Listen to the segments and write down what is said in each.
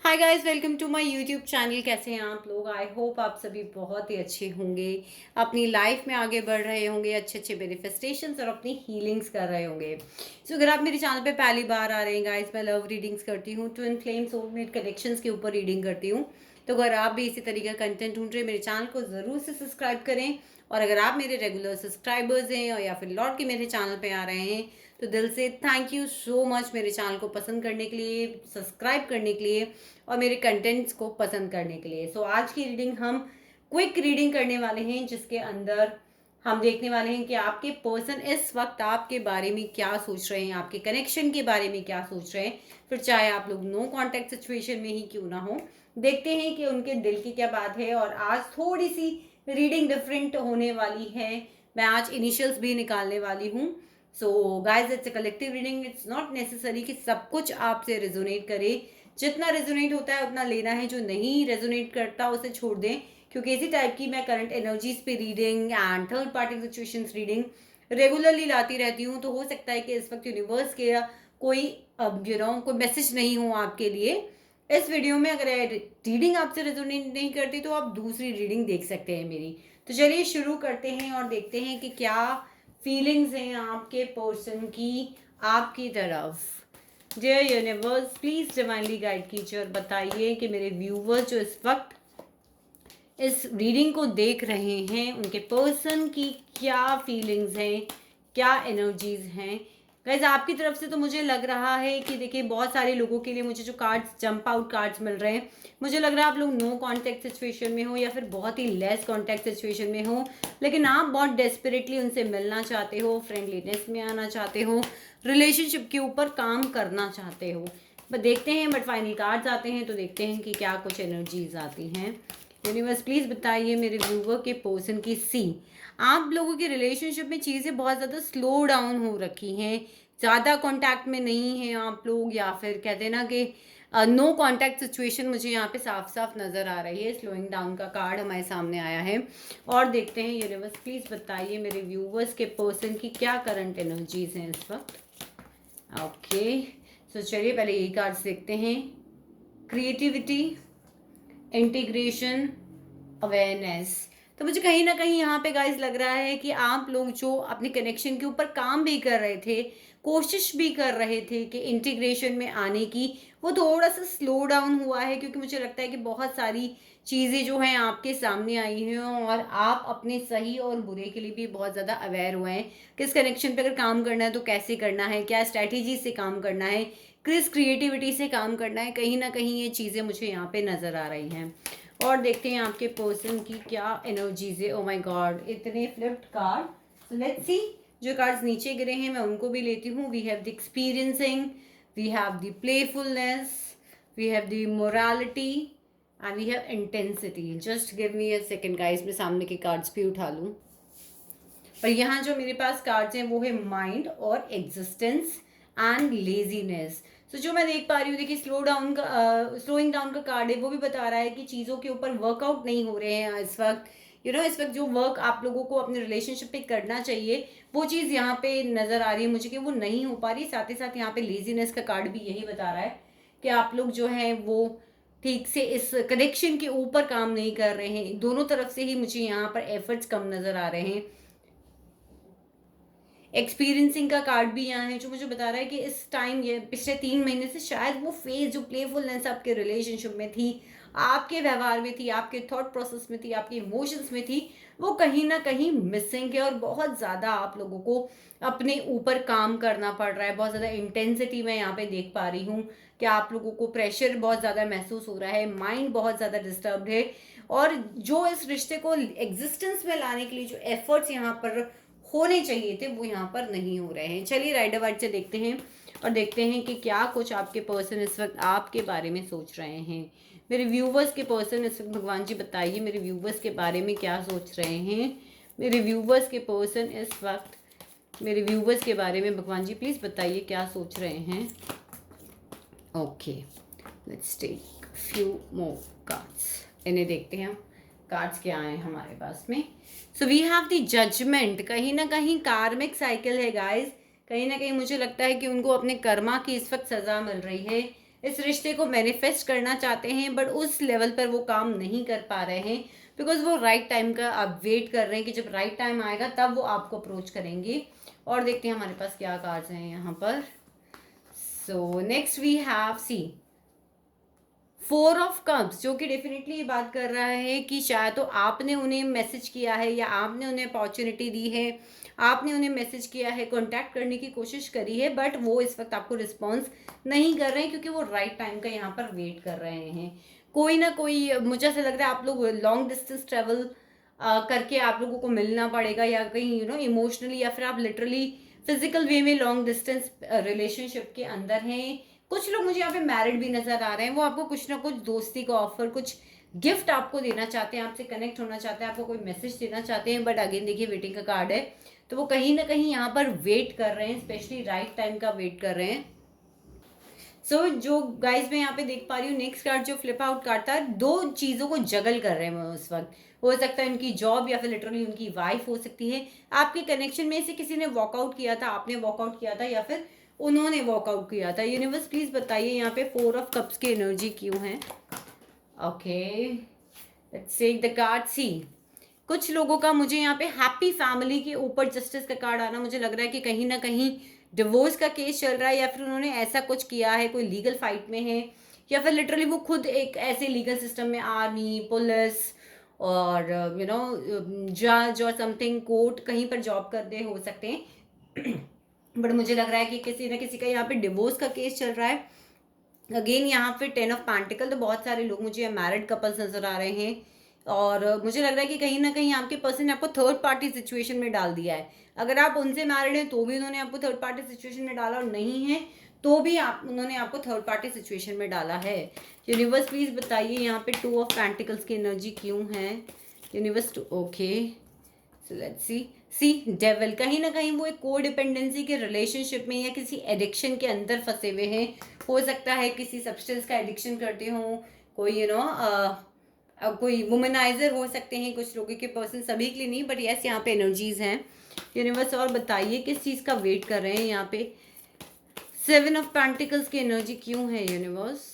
Hi guys, welcome to my YouTube channel. कैसे हैं आप लोग? आई होप आप सभी बहुत ही अच्छे होंगे, अपनी लाइफ में आगे बढ़ रहे होंगे, अच्छे अच्छे मैनिफेस्टेशंस और अपनी हीलिंग्स कर रहे होंगे। अगर आप मेरे चैनल पे पहली बार आ रहे हैं गाइस, मैं लव रीडिंग्स करती हूँ, ट्विन फ्लेम सोलमेट कनेक्शंस के ऊपर रीडिंग करती हूँ। तो अगर आप भी इसी तरीके का कंटेंट ढूंढ रहे हैं, मेरे चैनल को ज़रूर से सब्सक्राइब करें। और अगर आप मेरे रेगुलर सब्सक्राइबर्स हैं और या फिर लौट के मेरे चैनल पे आ रहे हैं, तो दिल से थैंक यू सो मच मेरे चैनल को पसंद करने के लिए, सब्सक्राइब करने के लिए और मेरे कंटेंट्स को पसंद करने के लिए। आज की रीडिंग हम क्विक रीडिंग करने वाले हैं, जिसके अंदर हम देखने वाले हैं कि आपके पर्सन इस वक्त आपके बारे में क्या सोच रहे हैं, आपके कनेक्शन के बारे में क्या सोच रहे हैं, फिर चाहे आप लोग नो कांटेक्ट सिचुएशन में ही क्यों ना हो। देखते हैं कि उनके दिल की क्या बात है। और आज थोड़ी सी रीडिंग डिफरेंट होने वाली है। मैं आज इनिशियल्स भी निकालने वाली हूँ। So guys, it's a collective reading. It's not necessary कि सब कुछ आपसे रेजोनेट करे। जितना रेजोनेट होता है उतना लेना है, जो नहीं रेजोनेट करता उसे छोड़ दें। क्योंकि इसी टाइप की मैं करंट एनर्जीज पे reading and third party situations reading regularly लाती रहती हूँ। तो हो सकता है कि इस वक्त यूनिवर्स के कोई कोई मैसेज नहीं हो आपके लिए इस वीडियो में। अगर रीडिंग आपसे रेजोनेट नहीं करती तो आप दूसरी रीडिंग देख सकते हैं मेरी। तो चलिए शुरू करते हैं और देखते हैं कि क्या फीलिंग्स हैं आपके पर्सन की आपकी तरफ। Dear universe, please divinely guide कीजिए और बताइए कि मेरे व्यूवर्स जो इस वक्त इस रीडिंग को देख रहे हैं, उनके पर्सन की क्या फीलिंग्स हैं, क्या एनर्जीज हैं। गाइज, आपकी तरफ से तो मुझे लग रहा है कि देखिए, बहुत सारे लोगों के लिए मुझे जो कार्ड्स, जंप आउट कार्ड्स मिल रहे हैं, मुझे लग रहा है आप लोग नो कांटेक्ट सिचुएशन में हो या फिर बहुत ही लेस कांटेक्ट सिचुएशन में हो, लेकिन आप बहुत डेस्परेटली उनसे मिलना चाहते हो, फ्रेंडलीनेस में आना चाहते हो, रिलेशनशिप के ऊपर काम करना चाहते हो। बट देखते हैं, बट फाइनल कार्ड्स आते हैं तो देखते हैं कि क्या कुछ एनर्जीज आती हैं। यूनिवर्स, प्लीज बताइए मेरे व्यूवर के पर्सन की सी। आप लोगों के रिलेशनशिप में चीज़ें बहुत ज़्यादा स्लो डाउन हो रखी हैं, ज़्यादा कांटेक्ट में नहीं हैं आप लोग, या फिर कहते हैं ना कि नो कांटेक्ट सिचुएशन मुझे यहाँ पे साफ साफ नज़र आ रही है। स्लोइंग डाउन का कार्ड हमारे सामने आया है। और देखते हैं यूनिवर्स, प्लीज़ बताइए मेरे व्यूवर्स के पर्सन की क्या करंट एनर्जीज हैं इस वक्त। ओके, सो चलिए पहले यही कार्ड्स देखते हैं। Creativity, integration, awareness. तो मुझे कहीं ना कहीं यहाँ पे गाइस लग रहा है कि आप लोग जो अपने कनेक्शन के ऊपर काम भी कर रहे थे, कोशिश भी कर रहे थे कि इंटीग्रेशन में आने की, वो थोड़ा सा स्लो डाउन हुआ है। क्योंकि मुझे लगता है कि बहुत सारी चीज़ें जो हैं आपके सामने आई हैं और आप अपने सही और बुरे के लिए भी बहुत ज़्यादा अवेयर हुए हैं। किस कनेक्शन पे अगर काम करना है तो कैसे करना है, क्या स्ट्रैटेजी से काम करना है, किस क्रिएटिविटी से काम करना है, कहीं ना कहीं ये चीज़ें मुझे यहाँ पे नज़र आ रही हैं। और देखते हैं आपके पर्सन की क्या एनर्जीज है। ओ माय गॉड, इतने flipped card. So let's see, जो कार्ड्स नीचे गिरे हैं मैं उनको भी लेती हूँ। We have the experiencing, we have the playfulness, we have the morality and we have intensity. Just give me a second guys, मैं सामने के कार्ड्स भी उठा लूँ। और यहाँ जो मेरे पास कार्ड्स हैं वो है माइंड और एग्जिस्टेंस एंड लेजीनेस। तो जो मैं देख पा रही हूँ, देखिए, स्लोइंग डाउन का कार्ड है, वो भी बता रहा है कि चीज़ों के ऊपर वर्कआउट नहीं हो रहे हैं इस वक्त। इस वक्त जो वर्क आप लोगों को अपने रिलेशनशिप पे करना चाहिए, वो चीज़ यहाँ पे नज़र आ रही है मुझे कि वो नहीं हो पा रही। साथ ही साथ यहाँ पे लेजीनेस का कार्ड भी यही बता रहा है कि आप लोग जो हैं वो ठीक से इस कनेक्शन के ऊपर काम नहीं कर रहे हैं। दोनों तरफ से ही मुझे यहाँ पर एफर्ट्स कम नज़र आ रहे हैं। एक्सपीरियंसिंग का कार्ड भी यहाँ है, जो मुझे बता रहा है कि इस टाइम, ये पिछले 3 महीने से शायद वो फेज जो प्लेफुलनेस आपके रिलेशनशिप में थी, आपके व्यवहार में थी, आपके थॉट प्रोसेस में थी, आपके इमोशंस में थी, वो कहीं ना कहीं मिसिंग है। और बहुत ज़्यादा आप लोगों को अपने ऊपर काम करना पड़ रहा है। बहुत ज़्यादा इंटेंसिटी मैं यहाँ पे देख पा रही हूँ कि आप लोगों को प्रेशर बहुत ज़्यादा महसूस हो रहा है, माइंड बहुत ज़्यादा डिस्टर्ब है। और जो इस रिश्ते को एग्जिस्टेंस में लाने के लिए जो एफर्ट्स यहाँ पर होने चाहिए थे, वो यहाँ पर नहीं हो रहे हैं। चलिए राइडर वाइड से देखते हैं और देखते हैं कि क्या कुछ आपके पर्सन इस वक्त आपके बारे में सोच रहे हैं। मेरे व्यूवर्स के पर्सन इस वक्त, भगवान जी बताइए मेरे व्यूवर्स के बारे में क्या सोच रहे हैं। मेरे व्यूवर्स के पर्सन इस वक्त, मेरे व्यूवर्स के बारे में भगवान जी प्लीज़ बताइए क्या सोच रहे हैं। Okay, let's take few more cards. इन्हें देखते हैं कार्ड्स क्या आए हमारे पास में। So we have the judgement. कहीं ना कहीं कार्मिक साइकिल है गाइस। कहीं ना कहीं मुझे लगता है कि उनको अपने कर्मा की इस वक्त सज़ा मिल रही है। इस रिश्ते को मैनिफेस्ट करना चाहते हैं, बट उस लेवल पर वो काम नहीं कर पा रहे हैं बिकॉज वो राइट टाइम का आप वेट कर रहे हैं कि जब राइट टाइम आएगा तब वो आपको अप्रोच करेंगे। और देखते हैं हमारे पास क्या कार्ड्स हैं यहाँ पर। So next we have see 4 of cups, जो कि डेफिनेटली ये बात कर रहा है कि शायद तो आपने उन्हें मैसेज किया है या आपने उन्हें अपॉर्चुनिटी दी है, आपने उन्हें मैसेज किया है, कांटेक्ट करने की कोशिश करी है, बट वो इस वक्त आपको रिस्पॉन्स नहीं कर रहे हैं क्योंकि वो राइट टाइम का यहाँ पर वेट कर रहे हैं। कोई ना कोई, मुझे ऐसा लग रहा है आप लोग लॉन्ग डिस्टेंस ट्रेवल करके आप लोगों को मिलना पड़ेगा, या कहीं इमोशनली या फिर आप लिटरली फिजिकल वे में लॉन्ग डिस्टेंस रिलेशनशिप के अंदर हैं। कुछ लोग मुझे यहाँ पे मैरिड भी नजर आ रहे हैं, वो आपको कुछ ना कुछ दोस्ती का ऑफर, कुछ गिफ्ट आपको देना चाहते हैं, आपसे कनेक्ट होना चाहते हैं, आपको कोई मैसेज देना चाहते हैं, बट अगेन देखिए वेटिंग का कार्ड है, तो वो कहीं ना कहीं यहाँ पर वेट कर रहे हैं, स्पेशली राइट टाइम का वेट कर रहे हैं। जो गाइज मैं यहाँ पे देख पा रही हूँ, नेक्स्ट कार्ड जो फ्लिप आउट कार्ड था, 2 चीज़ों को जगल कर रहे हैं वो उस वक्त। हो सकता है उनकी जॉब या फिर लिटरली उनकी वाइफ हो सकती है, आपके कनेक्शन में से किसी ने वॉकआउट किया था, आपने वॉकआउट किया था, या फिर उन्होंने वॉकआउट किया था। यूनिवर्स प्लीज बताइए यहाँ पे 4 ऑफ कप्स की एनर्जी क्यों है। Okay, let's take the card see. कुछ लोगों का मुझे यहाँ पे हैप्पी फैमिली के ऊपर जस्टिस का कार्ड आना, मुझे लग रहा है कि कहीं ना कहीं डिवोर्स का केस चल रहा है, या फिर उन्होंने ऐसा कुछ किया है, कोई लीगल फाइट में है, या फिर लिटरली वो खुद एक ऐसे लीगल सिस्टम में आर्मी, पुलिस और जज और समथिंग कोर्ट कहीं पर जॉब करते हो सकते हैं। बट मुझे लग रहा है कि किसी ना किसी का यहाँ पे डिवोर्स का केस चल रहा है। अगेन यहाँ पे 10 ऑफ पेंटिकल, तो बहुत सारे लोग मुझे मैरिड कपल्स नजर आ रहे हैं, और मुझे लग रहा है कि कहीं ना कहीं आपके पर्सन ने आपको थर्ड पार्टी सिचुएशन में डाल दिया है। अगर आप उनसे मैरिड हैं तो भी उन्होंने आपको थर्ड पार्टी सिचुएशन में डाला, और नहीं है तो भी उन्होंने आपको थर्ड पार्टी सिचुएशन में डाला है। यूनिवर्स प्लीज बताइए यहाँ पे 2 ऑफ पेंटिकल्स की एनर्जी क्यों है। Universe okay, so let's see devil, कहीं ना कहीं वो एक को डिपेंडेंसी के रिलेशनशिप में या किसी एडिक्शन के अंदर फंसे हुए हैं। हो सकता है किसी सब्सटेंस का एडिक्शन करते हो, कोई कोई वुमनाइजर हो सकते हैं कुछ लोगों के पर्सन, सभी के लिए नहीं, बट यस यहाँ पे एनर्जीज हैं। यूनिवर्स और बताइए किस चीज़ का वेट कर रहे हैं यहाँ पे। 7 ऑफ पेंटिकल्स की एनर्जी क्यों है यूनिवर्स।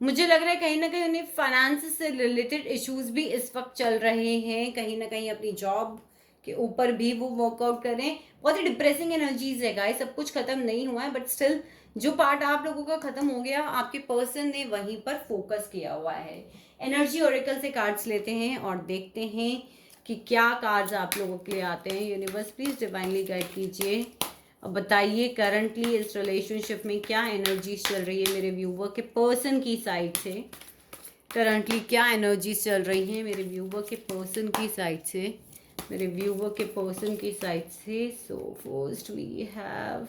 मुझे लग रहा है कहीं ना कहीं उन्हें फाइनेंस से रिलेटेड इश्यूज भी इस वक्त चल रहे हैं, कहीं ना कहीं अपनी जॉब के ऊपर भी वो वर्कआउट कर रहे हैं। बहुत ही डिप्रेसिंग एनर्जीज है गाइस, सब कुछ खत्म नहीं हुआ है, बट स्टिल जो पार्ट आप लोगों का खत्म हो गया, आपके पर्सन ने वहीं पर फोकस किया हुआ है। एनर्जी ओरेकल से कार्ड्स लेते हैं और देखते हैं कि क्या कार्ड्स आप लोगों के लिए आते हैं। यूनिवर्स प्लीज डिवाइनली गाइड कीजिए, अब बताइए करंटली इस रिलेशनशिप में क्या एनर्जीज चल रही है मेरे व्यूवर के पर्सन की साइड से। करंटली क्या एनर्जीज चल रही हैं मेरे व्यूवर के पर्सन की साइड से, मेरे व्यूवर के पर्सन की साइड से। So first we have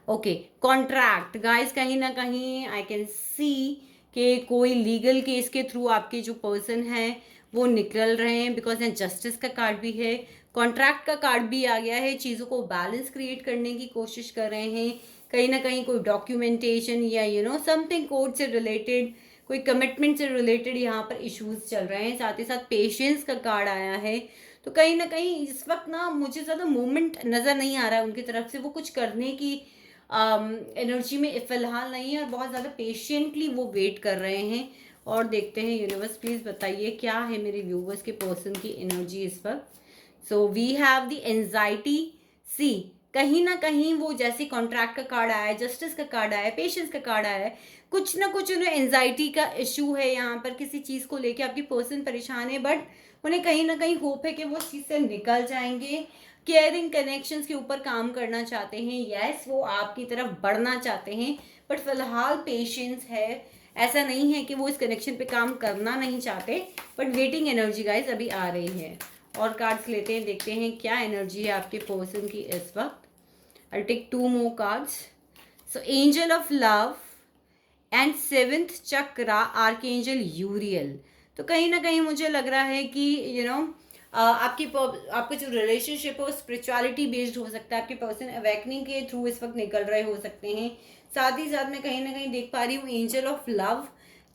okay contract guys, कहीं ना कहीं आई कैन सी कि कोई लीगल केस के थ्रू आपके जो पर्सन है वो निकल रहे हैं, बिकॉज यहाँ जस्टिस का कार्ड भी है, कॉन्ट्रैक्ट का कार्ड भी आ गया है। चीज़ों को बैलेंस क्रिएट करने की कोशिश कर रहे हैं, कहीं ना कहीं कोई डॉक्यूमेंटेशन या समथिंग कोर्ट से रिलेटेड, कोई कमिटमेंट से रिलेटेड यहाँ पर इश्यूज चल रहे हैं। साथ ही साथ पेशेंस का कार्ड आया है, तो कहीं ना कहीं इस वक्त ना मुझे ज़्यादा मूवमेंट नज़र नहीं आ रहा है उनकी तरफ से, वो कुछ करने की एनर्जी में फिलहाल नहीं है, और बहुत ज़्यादा पेशेंटली वो वेट कर रहे हैं। और देखते हैं यूनिवर्स प्लीज़ बताइए क्या है मेरे व्यूवर्स के पर्सन की एनर्जी इस वक्त। So we have the anxiety see, कहीं ना कहीं वो जैसे कॉन्ट्रैक्ट का कार्ड आया है, जस्टिस का कार्ड आया है, पेशेंस का कार्ड आया है, कुछ ना कुछ उन्हें एंजाइटी का इशू है यहाँ पर, किसी चीज़ को लेके आपकी पर्सन परेशान है, बट उन्हें कहीं ना कहीं होप है कि वो उस चीज़ से निकल जाएंगे। केयरिंग कनेक्शंस के ऊपर काम करना चाहते हैं, यस वो आपकी तरफ बढ़ना चाहते हैं, बट फिलहाल पेशेंस है। ऐसा नहीं है कि वो इस कनेक्शन पे काम करना नहीं चाहते, बट वेटिंग एनर्जी गाइस अभी आ रही है। और कार्ड्स लेते हैं, देखते हैं क्या एनर्जी है आपके पर्सन की इस वक्त। I take 2 more cards. So angel of love and 7th chakra archangel Uriel, तो कहीं ना कहीं मुझे लग रहा है कि आपका जो रिलेशनशिप है वो स्पिरिचुअलिटी बेस्ड हो सकता है, आपके पर्सन अवेकनिंग के थ्रू इस वक्त निकल रहे हो सकते हैं। साथ ही साथ मैं कहीं ना कहीं देख पा रही हूँ एंजल ऑफ लव,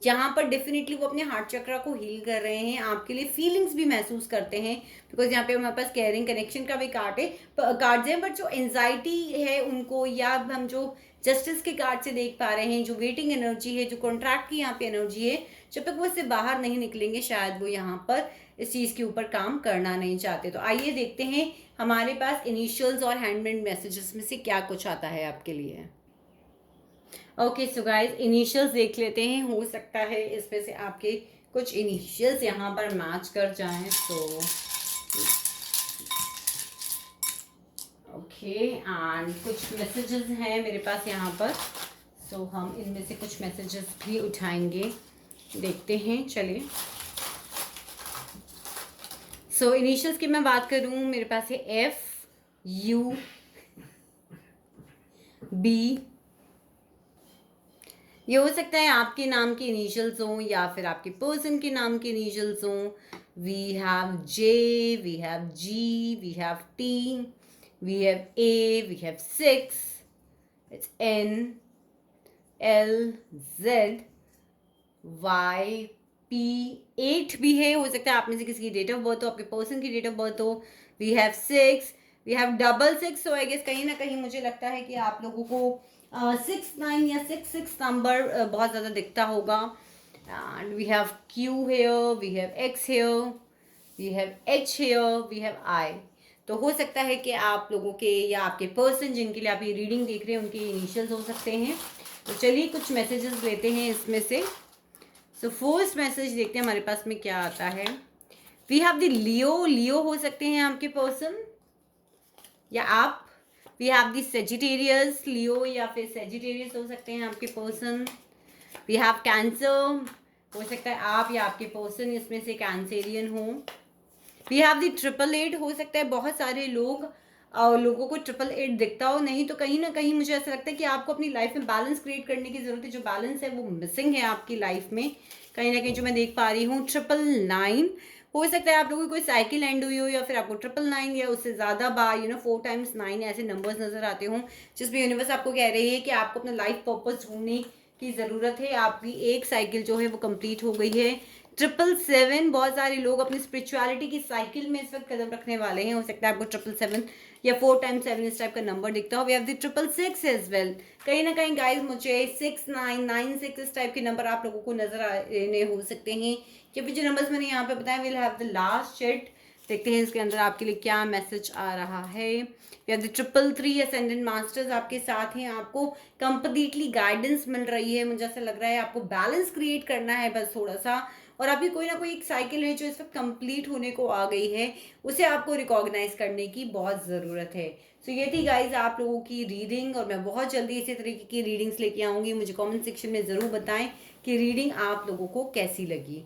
जहाँ पर डेफिनेटली वो अपने हार्ट चक्रा को हील कर रहे हैं, आपके लिए फीलिंग्स भी महसूस करते हैं, बिकॉज यहाँ पे हमारे पास केयरिंग कनेक्शन का भी कार्ड्स है, बट जो एंजाइटी है उनको, या हम जो जस्टिस के कार्ड से देख पा रहे हैं, जो वेटिंग एनर्जी है, जो कॉन्ट्रैक्ट की यहाँ पे एनर्जी है, जब तक वो इससे बाहर नहीं निकलेंगे शायद वो यहाँ पर इस चीज़ के ऊपर काम करना नहीं चाहते। तो आइए देखते हैं हमारे पास इनिशियल्स और हैंडमेड मैसेजेस में से क्या कुछ आता है आपके लिए। ओके सो गाइज, इनिशियल्स देख लेते हैं। हो सकता है इसमें से आपके कुछ इनिशियल्स यहाँ पर मैच कर जाएं। तो ओके, एंड कुछ मैसेजेस हैं मेरे पास यहाँ पर। सो हम इनमें से कुछ मैसेजेस भी उठाएंगे, देखते हैं। चलिए, सो इनिशियल्स की मैं बात करूँ, मेरे पास है FUB, ये हो सकता है आपके नाम के इनिशियल्स हों या फिर आपके पर्सन के नाम के इनिशियल्स हों। We have J, we have G, we have T, we have A, we have 6, it's N, L, Z, Y, P, 8 भी है। हो सकता है आप में से किसी की डेट ऑफ बर्थ हो, आपके पर्सन की डेट ऑफ बर्थ हो। We have 6, we have 666। So I guess कहीं ना कहीं मुझे लगता है कि आप लोगों को 6 9 या 6 नंबर बहुत ज़्यादा दिखता होगा। And we have Q here, we have X here, we have H here, we have I। तो हो सकता है कि आप लोगों के या आपके पर्सन जिनके लिए आप ये रीडिंग देख रहे हैं उनके इनिशियल्स हो सकते हैं। तो चलिए कुछ मैसेजेस लेते हैं इसमें से। सो फर्स्ट मैसेज देखते हैं हमारे पास में क्या आता है। वी हैव द लियो हो सकते हैं आपके पर्सन या आप। वी हैव दी सेजिटेरियस, लियो या फिर सेजिटेरियस हो सकते हैं आपके पर्सन। वी हैव कैंसर, हो सकता है आप या आपके पर्सन इसमें से कैंसेरियन हो। वी हैव दी 888, हो सकता है बहुत सारे लोगों को 888 दिखता हो। नहीं तो कहीं ना कहीं मुझे ऐसा लगता है कि आपको अपनी लाइफ में बैलेंस क्रिएट करने की ज़रूरत है। जो बैलेंस है वो मिसिंग है आपकी लाइफ में कहीं ना कहीं, जो मैं देख पा रही हूँ। 999, हो सकता है आप लोगों की कोई साइकिल एंड हुई हो या फिर आपको 999 या उससे ज़्यादा बार 4 टाइम्स 9 ऐसे नंबर्स नज़र आते हों, जिसमें यूनिवर्स आपको कह रही है कि आपको अपना लाइफ पर्पस ढूंढने की ज़रूरत है। आपकी एक साइकिल जो है वो कंप्लीट हो गई है। 777, बहुत सारे लोग अपनी स्पिरिचुअलिटी की साइकिल में इस वक्त कदम रखने वाले हैं। हो सकता है आपको 777 या 4 टाइम्स 7 इस टाइप का नंबर दिखता हो। We have the 666 as well. कहीं ना कहीं गाइस मुझे 6996 इस टाइप के नंबर आप लोगों को नजर आने हो सकते हैं, क्योंकि जो नंबर्स मैंने यहाँ पे बताया, will have the last shade. देखते हैं इसके अंदर आपके लिए क्या मैसेज आ रहा है। We have the 333 ascended masters आपके साथ हैं। आपको कंप्लीटली गाइडेंस मिल रही है। मुझे ऐसा लग रहा है आपको बैलेंस क्रिएट करना है बस थोड़ा सा, और अभी कोई ना कोई एक साइकिल है जो इस वक्त कंप्लीट होने को आ गई है, उसे आपको रिकॉग्नाइज करने की बहुत ज़रूरत है। सो ये थी गाइज आप लोगों की रीडिंग, और मैं बहुत जल्दी इसी तरीके की रीडिंग्स लेके आऊँगी। मुझे कमेंट सेक्शन में ज़रूर बताएं कि रीडिंग आप लोगों को कैसी लगी।